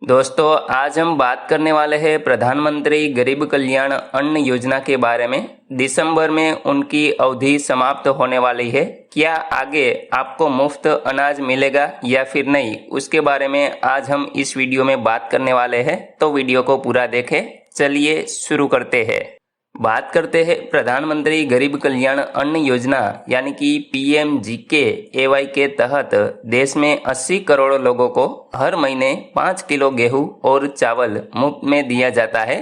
दोस्तों, आज हम बात करने वाले हैं प्रधानमंत्री गरीब कल्याण अन्न योजना के बारे में। दिसंबर में उनकी अवधि समाप्त होने वाली है। क्या आगे आपको मुफ्त अनाज मिलेगा या फिर नहीं, उसके बारे में आज हम इस वीडियो में बात करने वाले हैं। तो वीडियो को पूरा देखें। चलिए शुरू करते हैं। बात करते हैं प्रधानमंत्री गरीब कल्याण अन्न योजना यानी कि PMGK-AY के तहत देश में 80 करोड़ लोगों को हर महीने 5 किलो गेहूं और चावल मुफ्त में दिया जाता है।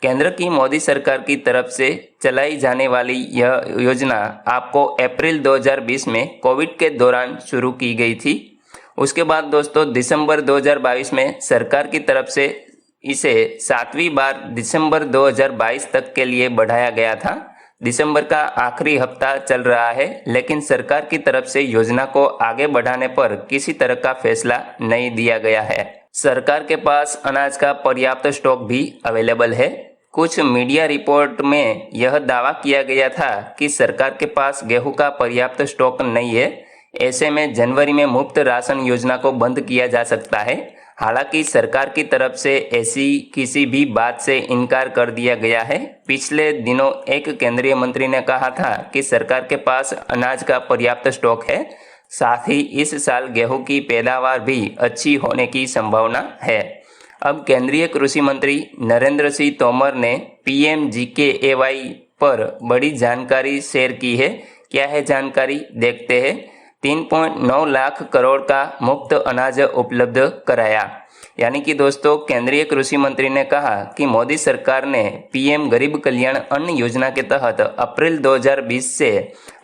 केंद्र की मोदी सरकार की तरफ से चलाई जाने वाली यह योजना आपको अप्रैल 2020 में कोविड के दौरान शुरू की गई थी। उसके बाद दोस्तों दिसंबर 2022 में सरकार की तरफ से इसे 7वीं बार दिसंबर 2022 तक के लिए बढ़ाया गया था। दिसंबर का आखिरी हफ्ता चल रहा है, लेकिन सरकार की तरफ से योजना को आगे बढ़ाने पर किसी तरह का फैसला नहीं दिया गया है। सरकार के पास अनाज का पर्याप्त स्टॉक भी अवेलेबल है। कुछ मीडिया रिपोर्ट में यह दावा किया गया था कि सरकार के पास गेहूं का पर्याप्त स्टॉक नहीं है। ऐसे में जनवरी में मुफ्त राशन योजना को बंद किया जा सकता है। हालांकि सरकार की तरफ से ऐसी किसी भी बात से इनकार कर दिया गया है। पिछले दिनों एक केंद्रीय मंत्री ने कहा था कि सरकार के पास अनाज का पर्याप्त स्टॉक है, साथ ही इस साल गेहूं की पैदावार भी अच्छी होने की संभावना है। अब केंद्रीय कृषि मंत्री नरेंद्र सिंह तोमर ने PMGK-AY पर बड़ी जानकारी शेयर की है। क्या है जानकारी, देखते हैं। 3.9 लाख करोड़ का मुफ्त अनाज उपलब्ध कराया। यानी कि दोस्तों केंद्रीय कृषि मंत्री ने कहा कि मोदी सरकार ने PM गरीब कल्याण अन्न योजना के तहत अप्रैल 2020 से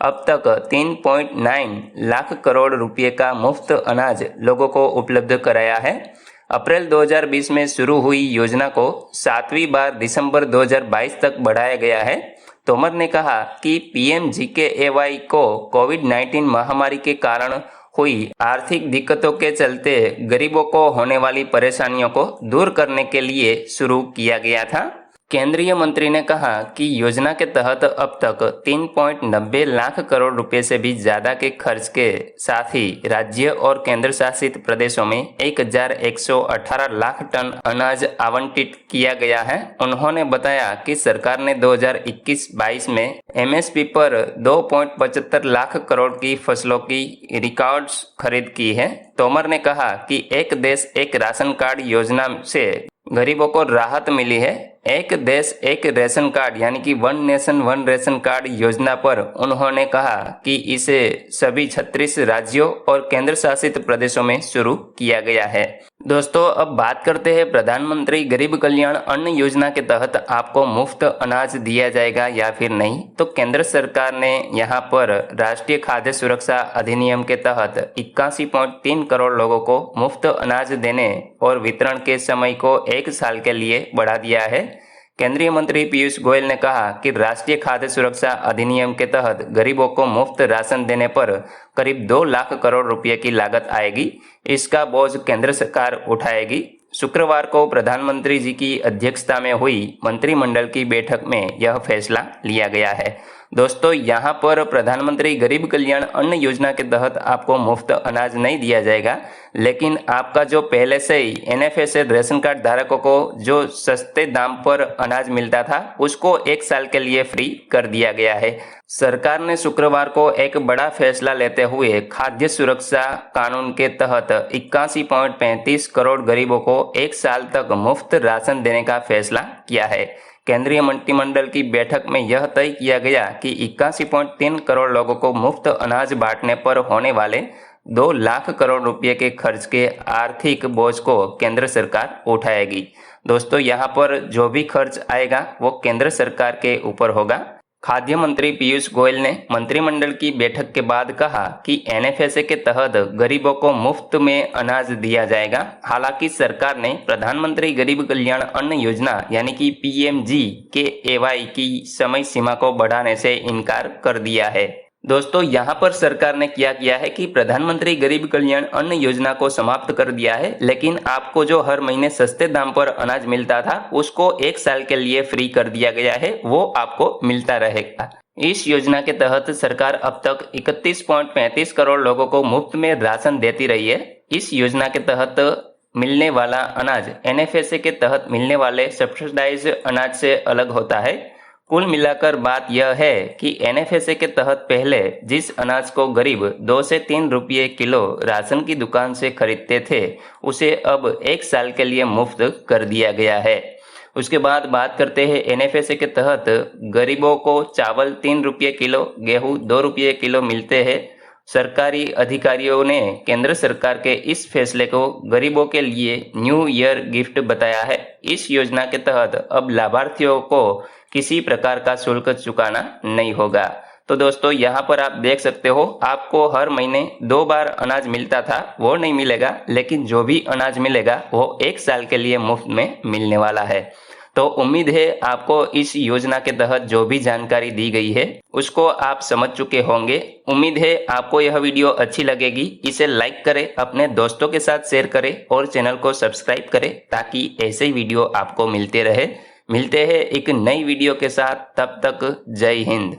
अब तक 3.9 लाख करोड़ रुपए का मुफ्त अनाज लोगों को उपलब्ध कराया है। अप्रैल 2020 में शुरू हुई योजना को 7वीं बार दिसंबर 2022 तक बढ़ाया गया है। तोमर ने कहा कि PMGK-AY को कोविड-19 महामारी के कारण हुई आर्थिक दिक्कतों के चलते गरीबों को होने वाली परेशानियों को दूर करने के लिए शुरू किया गया था। केंद्रीय मंत्री ने कहा कि योजना के तहत अब तक 3.90 लाख करोड़ रुपए से भी ज्यादा के खर्च के साथ ही राज्य और केंद्र शासित प्रदेशों में 1118 लाख टन अनाज आवंटित किया गया है। उन्होंने बताया कि सरकार ने 2021-22 में MSP पर 2.75 लाख करोड़ की फसलों की रिकॉर्ड खरीद की है। तोमर ने कहा कि एक देश एक राशन कार्ड योजना से गरीबों को राहत मिली है। एक देश एक रेशन कार्ड यानी कि one nation one ration card योजना पर उन्होंने कहा कि इसे सभी 36 राज्यों और केंद्र शासित प्रदेशों में शुरू किया गया है। दोस्तों, अब बात करते हैं प्रधानमंत्री गरीब कल्याण अन्न योजना के तहत आपको मुफ्त अनाज दिया जाएगा या फिर नहीं। तो केंद्र सरकार ने यहाँ पर राष्ट्रीय खाद्य सुरक्षा अधिनियम के तहत 81.3 करोड़ लोगों को मुफ्त अनाज देने और वितरण के समय को 1 साल के लिए बढ़ा दिया है। केंद्रीय मंत्री पीयूष गोयल ने कहा कि राष्ट्रीय खाद्य सुरक्षा अधिनियम के तहत गरीबों को मुफ्त राशन देने पर करीब 2 लाख करोड़ रुपए की लागत आएगी। इसका बोझ केंद्र सरकार उठाएगी। शुक्रवार को प्रधानमंत्री जी की अध्यक्षता में हुई मंत्रिमंडल की बैठक में यह फैसला लिया गया है। दोस्तों, यहाँ पर प्रधानमंत्री गरीब कल्याण अन्न योजना के तहत आपको मुफ्त अनाज नहीं दिया जाएगा, लेकिन आपका जो पहले से ही NFSA रेशन कार्ड धारकों को जो सस्ते दाम पर अनाज मिलता था उसको 1 साल के लिए फ्री कर दिया गया है। सरकार ने शुक्रवार को एक बड़ा फैसला लेते हुए खाद्य सुरक्षा कानून के तहत 81.35 करोड़ गरीबों को 1 साल तक मुफ्त राशन देने का फैसला किया है। केंद्रीय मंत्रिमंडल की बैठक में यह तय किया गया कि 81.3 करोड़ लोगों को मुफ्त अनाज बांटने पर होने वाले 2 लाख करोड़ रुपए के खर्च के आर्थिक बोझ को केंद्र सरकार उठाएगी। दोस्तों, यहाँ पर जो भी खर्च आएगा वो केंद्र सरकार के ऊपर होगा। खाद्य मंत्री पीयूष गोयल ने मंत्रिमंडल की बैठक के बाद कहा कि NFSA के तहत गरीबों को मुफ्त में अनाज दिया जाएगा। हालांकि सरकार ने प्रधानमंत्री गरीब कल्याण अन्न योजना यानी कि PMGK-AY की समय सीमा को बढ़ाने से इनकार कर दिया है। दोस्तों, यहाँ पर सरकार ने क्या किया है कि प्रधानमंत्री गरीब कल्याण अन्न योजना को समाप्त कर दिया है, लेकिन आपको जो हर महीने सस्ते दाम पर अनाज मिलता था उसको 1 साल के लिए फ्री कर दिया गया है, वो आपको मिलता रहेगा। इस योजना के तहत सरकार अब तक 31.35 करोड़ लोगों को मुफ्त में राशन देती रही है। इस योजना के तहत मिलने वाला अनाज एनएफएसए के तहत मिलने वाले सब्सिडाइज अनाज से अलग होता है। कुल मिलाकर बात यह है कि एनएफएसए के तहत पहले जिस अनाज को गरीब 2 से 3 रुपये किलो राशन की दुकान से खरीदते थे, उसे अब 1 साल के लिए मुफ्त कर दिया गया है। उसके बाद बात करते हैं एनएफएसए के तहत गरीबों को चावल 3 रुपये किलो, गेहूं 2 रुपये किलो मिलते हैं। सरकारी अधिकारियों ने केंद्र सरकार के इस फैसले को गरीबों के लिए न्यू ईयर गिफ्ट बताया है। इस योजना के तहत अब लाभार्थियों को किसी प्रकार का शुल्क चुकाना नहीं होगा। तो दोस्तों यहाँ पर आप देख सकते हो, आपको हर महीने 2 बार अनाज मिलता था, वो नहीं मिलेगा, लेकिन जो भी अनाज मिलेगा वो 1 साल के लिए मुफ्त में मिलने वाला है। तो उम्मीद है आपको इस योजना के तहत जो भी जानकारी दी गई है उसको आप समझ चुके होंगे। उम्मीद है आपको यह वीडियो अच्छी लगेगी। इसे लाइक करें, अपने दोस्तों के साथ शेयर करें और चैनल को सब्सक्राइब करें ताकि ऐसे ही वीडियो आपको मिलते रहे। मिलते हैं एक नई वीडियो के साथ, तब तक जय हिंद।